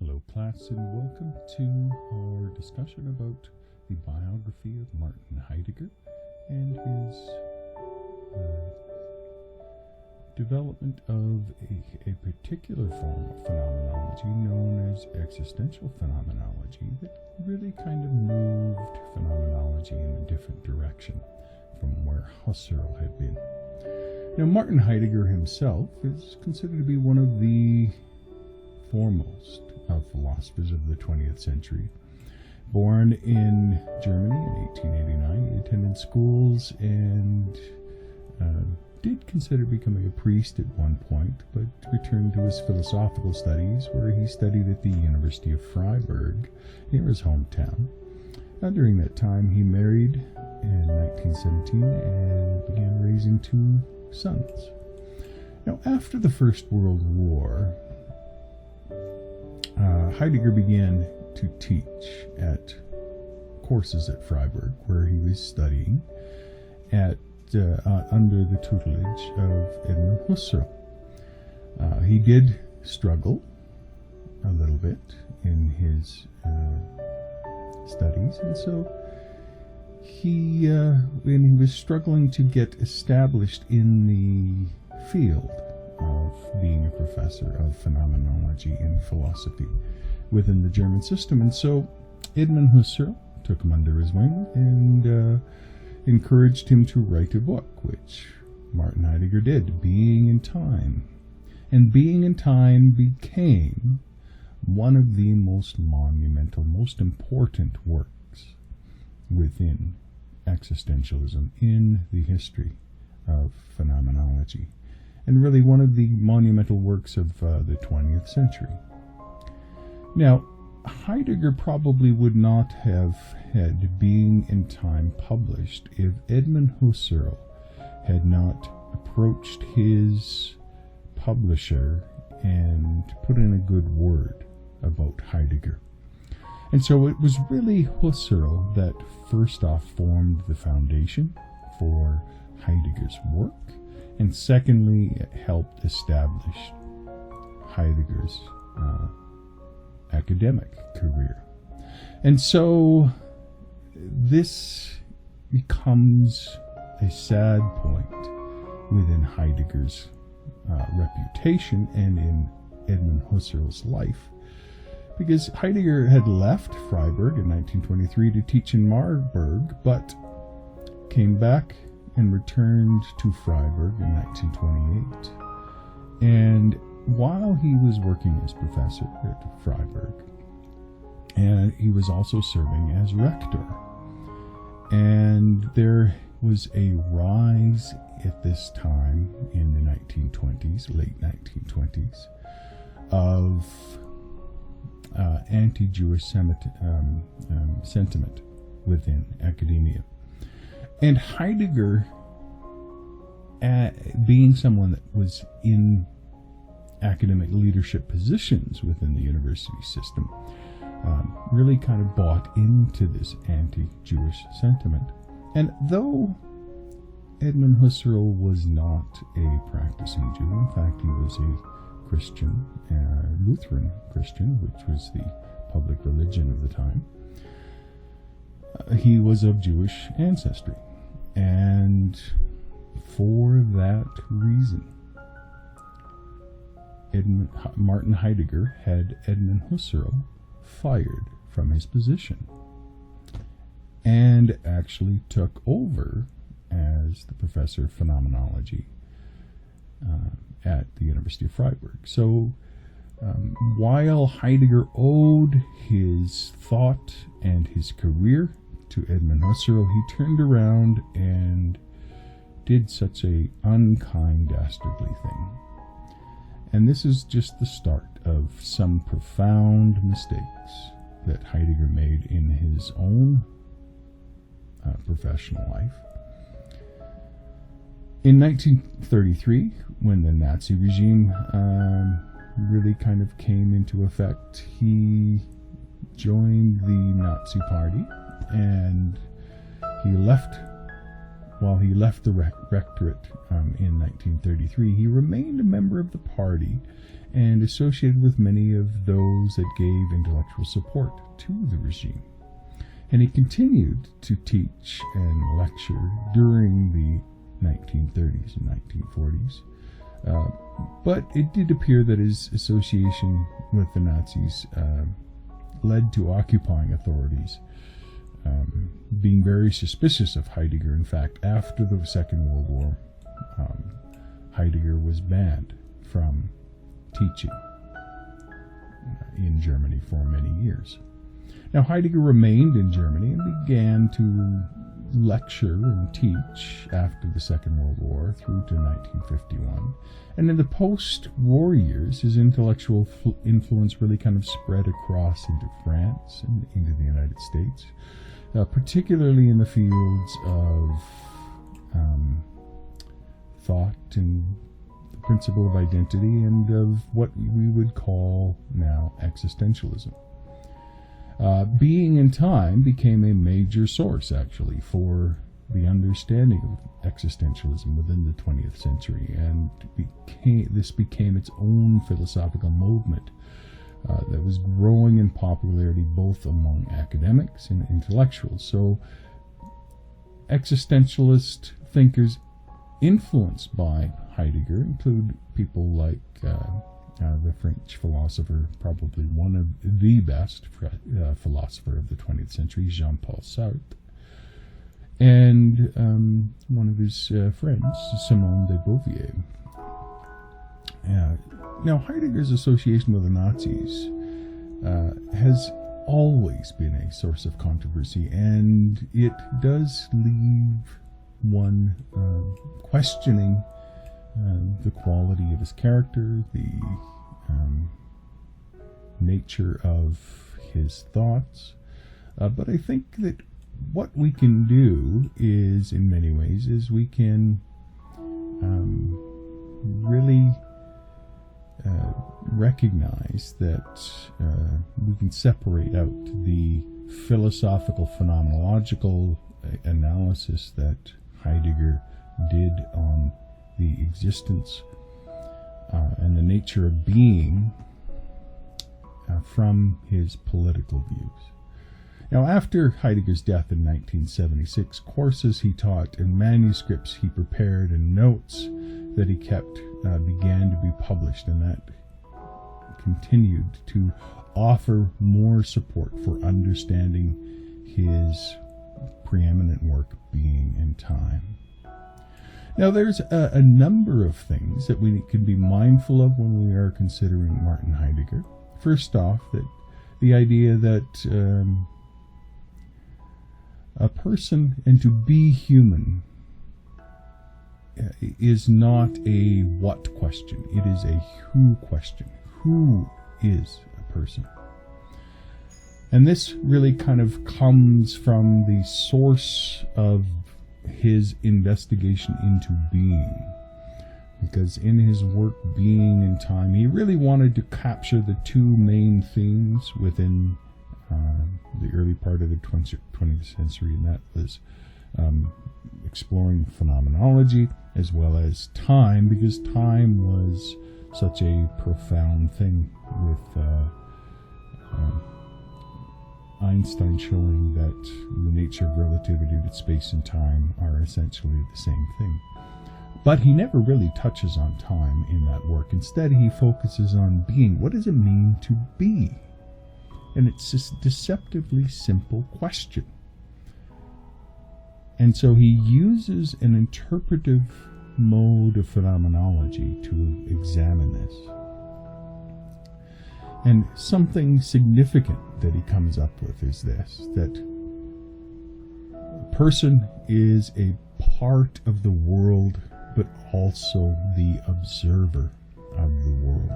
Hello class, and welcome to our discussion about the biography of Martin Heidegger and his development of a particular form of phenomenology known as existential phenomenology that really kind of moved phenomenology in a different direction from where Husserl had been. Now, Martin Heidegger himself is considered to be one of the foremost of philosophers of the 20th century. Born in Germany in 1889, he attended schools and did consider becoming a priest at one point, but returned to his philosophical studies, where he studied at the University of Freiburg, near his hometown. Now, during that time, he married in 1917 and began raising two sons. Now, after the First World War, Heidegger began to teach at courses at Freiburg, where he was studying at under the tutelage of Edmund Husserl. He did struggle a little bit in his studies, and so when he was struggling to get established in the field of being a professor of phenomenology in philosophy within the German system. And so Edmund Husserl took him under his wing and encouraged him to write a book, which Martin Heidegger did, Being in Time. And Being in Time became one of the most monumental, most important works within existentialism in the history of phenomenology, and really one of the monumental works of the 20th century. Now, Heidegger probably would not have had Being in Time published if Edmund Husserl had not approached his publisher and put in a good word about Heidegger. And so it was really Husserl that first off formed the foundation for Heidegger's work, and secondly, it helped establish Heidegger's academic career. And so this becomes a sad point within Heidegger's reputation and in Edmund Husserl's life, because Heidegger had left Freiburg in 1923 to teach in Marburg, but came back and returned to Freiburg in 1928. And while he was working as professor at Freiburg, and he was also serving as rector, and there was a rise at this time in the 1920s, late 1920s, of anti-Jewish sentiment within academia. And Heidegger, being someone that was in academic leadership positions within the university system, really kind of bought into this anti-Jewish sentiment. And though Edmund Husserl was not a practicing Jew, in fact he was a Christian, Lutheran Christian, which was the public religion of the time, he was of Jewish ancestry. And for that reason, Martin Heidegger had Edmund Husserl fired from his position and actually took over as the professor of phenomenology at the University of Freiburg. So while Heidegger owed his thought and his career to Edmund Husserl, he turned around and did such a unkind, dastardly thing. And this is just the start of some profound mistakes that Heidegger made in his own professional life. In 1933, when the Nazi regime really kind of came into effect, he joined the Nazi Party, and while he left the rectorate in 1933, he remained a member of the party and associated with many of those that gave intellectual support to the regime. And he continued to teach and lecture during the 1930s and 1940s. But it did appear that his association with the Nazis led to occupying authorities being very suspicious of Heidegger. In fact, after the Second World War, Heidegger was banned from teaching in Germany for many years. Now, Heidegger remained in Germany and began to lecture and teach after the Second World War through to 1951. And in the post-war years, his intellectual influence really kind of spread across into France and into the United States, particularly in the fields of thought and the principle of identity and of what we would call now existentialism. Being in Time became a major source, actually, for the understanding of existentialism within the 20th century, and this became its own philosophical movement that was growing in popularity both among academics and intellectuals. So existentialist thinkers influenced by Heidegger include people like the French philosopher, probably one of the best philosopher of the 20th century, Jean-Paul Sartre, and one of his friends, Simone de Beauvoir. Now, Heidegger's association with the Nazis has always been a source of controversy, and it does leave one questioning the quality of his character, the nature of his thoughts. But I think that what we can do is, in many ways, is we can really recognize that we can separate out the philosophical phenomenological analysis that Heidegger did on the existence and the nature of being from his political views. Now, after Heidegger's death in 1976, courses he taught and manuscripts he prepared and notes that he kept began to be published, and that continued to offer more support for understanding his preeminent work, Being in Time. Now, there's a number of things that we can be mindful of when we are considering Martin Heidegger. First off, that the idea that a person, and to be human, is not a what question. It is a who question. Who is a person? And this really kind of comes from the source of his investigation into being. Because in his work, Being in Time, he really wanted to capture the two main themes within the early part of the 20th century, and that was exploring phenomenology as well as time, because time was such a profound thing, with Einstein showing that the nature of relativity, that space and time are essentially the same thing. But he never really touches on time in that work. Instead, he focuses on being. What does it mean to be? And it's this deceptively simple question. And so he uses an interpretive mode of phenomenology to examine this. And something significant that he comes up with is this, that a person is a part of the world, but also the observer of the world.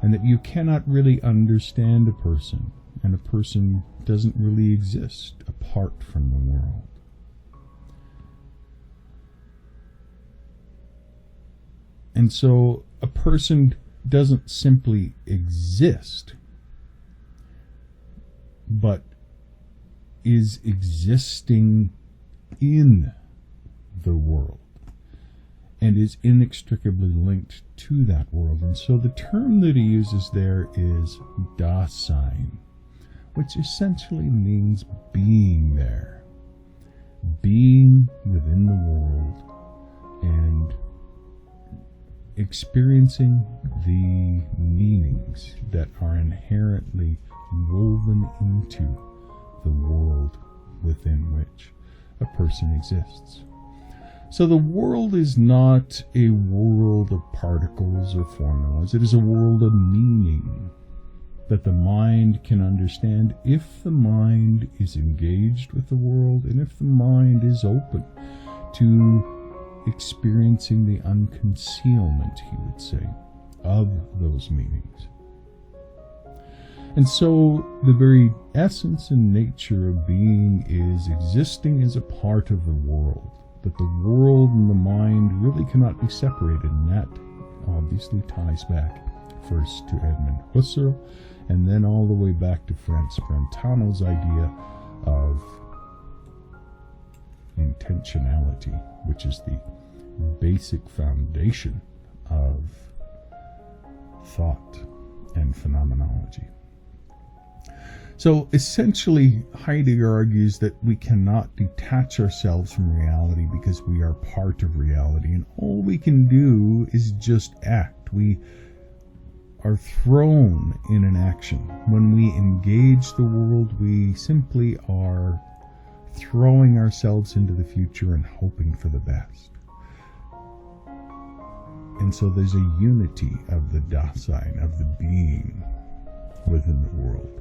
And that you cannot really understand a person, and a person doesn't really exist apart from the world. And so a person doesn't simply exist, but is existing in the world. and is inextricably linked to that world. And so the term that he uses there is Dasein, which essentially means being there, being within the world, and experiencing the meanings that are inherently woven into the world within which a person exists. So the world is not a world of particles or formulas. It is a world of meaning that the mind can understand if the mind is engaged with the world and if the mind is open to experiencing the unconcealment, he would say, of those meanings. And so the very essence and nature of being is existing as a part of the world. But the world and the mind really cannot be separated, and that obviously ties back first to Edmund Husserl, and then all the way back to Franz Brentano's idea of intentionality, which is the basic foundation of thought and phenomenology. So essentially, Heidegger argues that we cannot detach ourselves from reality because we are part of reality, and all we can do is just act. We are thrown in an action. When we engage the world, we simply are throwing ourselves into the future and hoping for the best. And so there's a unity of the Dasein, of the being within the world.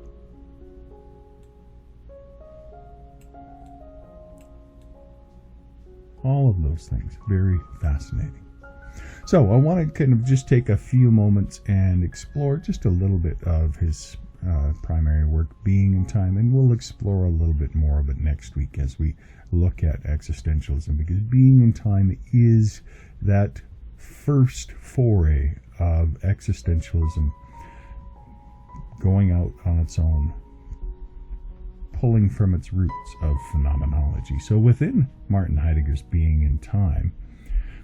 All of those things, very fascinating. So I want to kind of just take a few moments and explore just a little bit of his primary work, Being in Time, and we'll explore a little bit more of it next week as we look at existentialism, because Being in Time is that first foray of existentialism going out on its own, pulling from its roots of phenomenology. So within Martin Heidegger's Being in Time,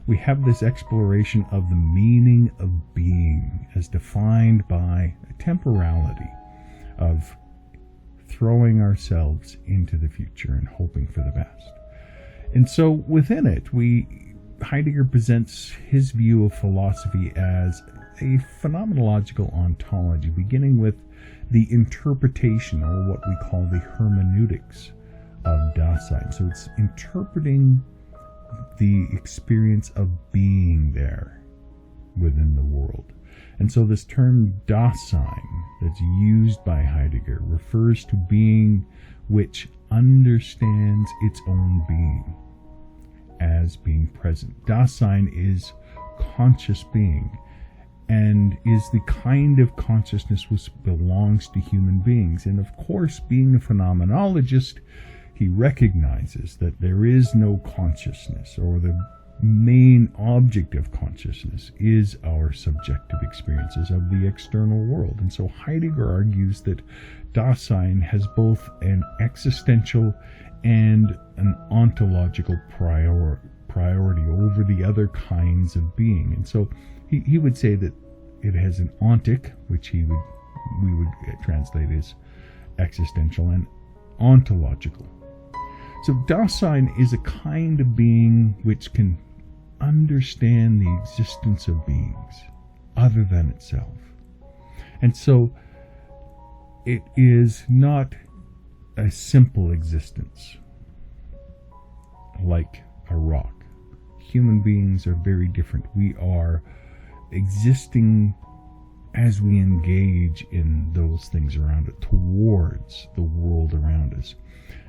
we have this exploration of the meaning of being as defined by a temporality of throwing ourselves into the future and hoping for the best. And so within it, Heidegger presents his view of philosophy as a phenomenological ontology, beginning with the interpretation, or what we call the hermeneutics of Dasein. So it's interpreting the experience of being there within the world. And so this term Dasein that's used by Heidegger refers to being which understands its own being as being present. Dasein is conscious being, and is the kind of consciousness which belongs to human beings. And of course, being a phenomenologist, he recognizes that there is no consciousness, or the main object of consciousness is our subjective experiences of the external world. And so Heidegger argues that Dasein has both an existential and an ontological priority over the other kinds of being. And so he would say that it has an ontic, which we would translate as existential, and ontological. So Dasein is a kind of being which can understand the existence of beings other than itself. And so it is not a simple existence like a rock. Human beings are very different. We are existing as we engage in those things around it, towards the world around us.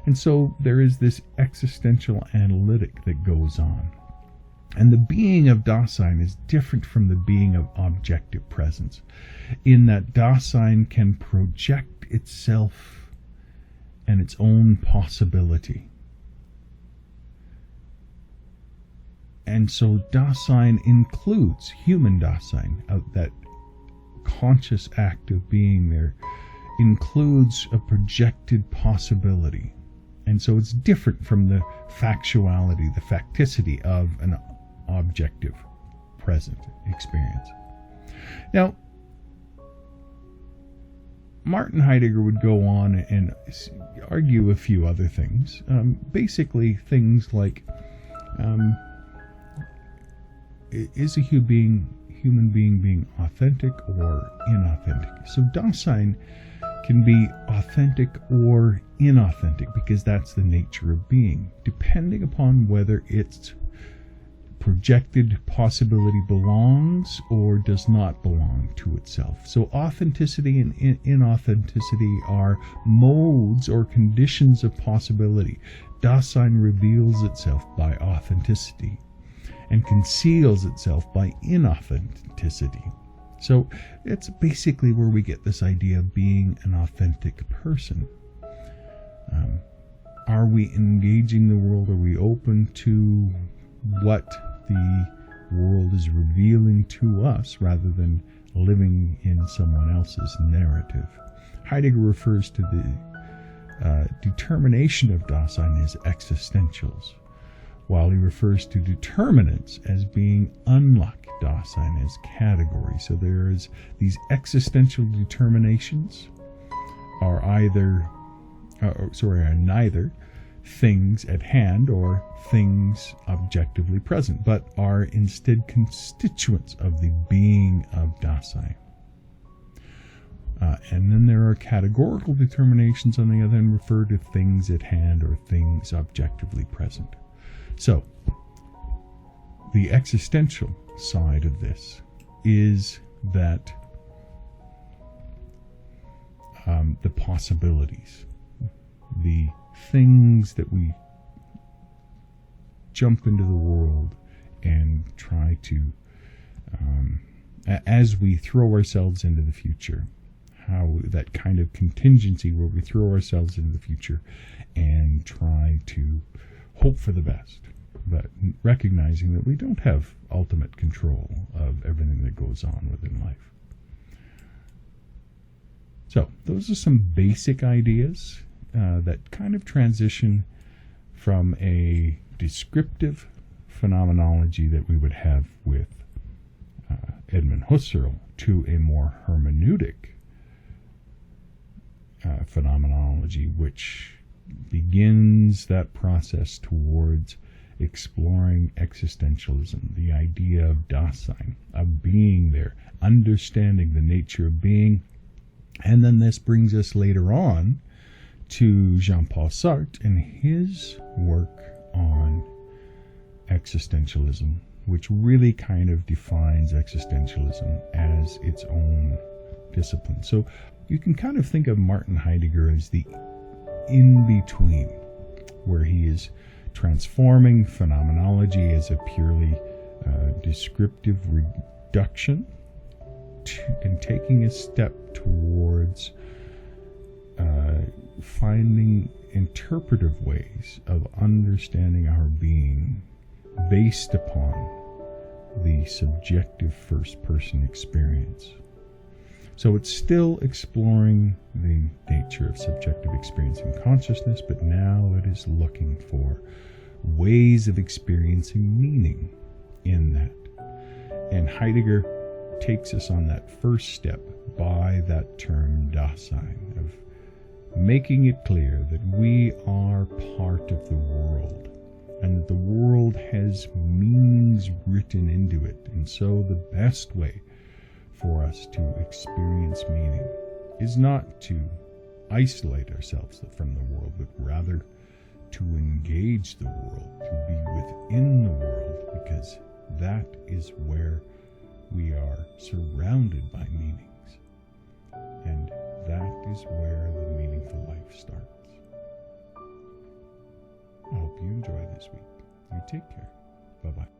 And so there is this existential analytic that goes on. And the being of Dasein is different from the being of objective presence, in that Dasein can project itself and its own possibility. And so Dasein includes human Dasein, that conscious act of being there includes a projected possibility. And so it's different from the factuality, the facticity of an objective present experience. Now, Martin Heidegger would go on and argue a few other things. Basically, things like, is a human being authentic or inauthentic? So Dasein can be authentic or inauthentic because that's the nature of being, depending upon whether its projected possibility belongs or does not belong to itself. So authenticity and inauthenticity are modes or conditions of possibility. Dasein reveals itself by authenticity and conceals itself by inauthenticity. So it's basically where we get this idea of being an authentic person. Are we engaging the world? Are we open to what the world is revealing to us rather than living in someone else's narrative? Heidegger refers to the determination of Dasein as existentials, while he refers to determinants as being unlike Dasein as categories. So there's these existential determinations are neither things at hand or things objectively present, but are instead constituents of the being of Dasein. And then there are categorical determinations, on the other hand, refer to things at hand or things objectively present. So, the existential side of this is that the possibilities, the things that we jump into the world and try to, as we throw ourselves into the future, how that kind of contingency where we throw ourselves into the future and try to hope for the best, but recognizing that we don't have ultimate control of everything that goes on within life. So those are some basic ideas that kind of transition from a descriptive phenomenology that we would have with Edmund Husserl to a more hermeneutic phenomenology, which begins that process towards exploring existentialism, the idea of Dasein, of being there, understanding the nature of being. And then this brings us later on to Jean-Paul Sartre and his work on existentialism, which really kind of defines existentialism as its own discipline. So you can kind of think of Martin Heidegger as the in-between, where he is transforming phenomenology as a purely descriptive reduction and taking a step towards finding interpretive ways of understanding our being based upon the subjective first-person experience. So it's still exploring the nature of subjective experience and consciousness, but now it is looking for ways of experiencing meaning in that. And Heidegger takes us on that first step by that term Dasein, of making it clear that we are part of the world and that the world has meanings written into it. And so the best way for us to experience meaning is not to isolate ourselves from the world, but rather to engage the world, to be within the world, because that is where we are surrounded by meanings. And that is where the meaningful life starts. I hope you enjoy this week. You take care. Bye-bye.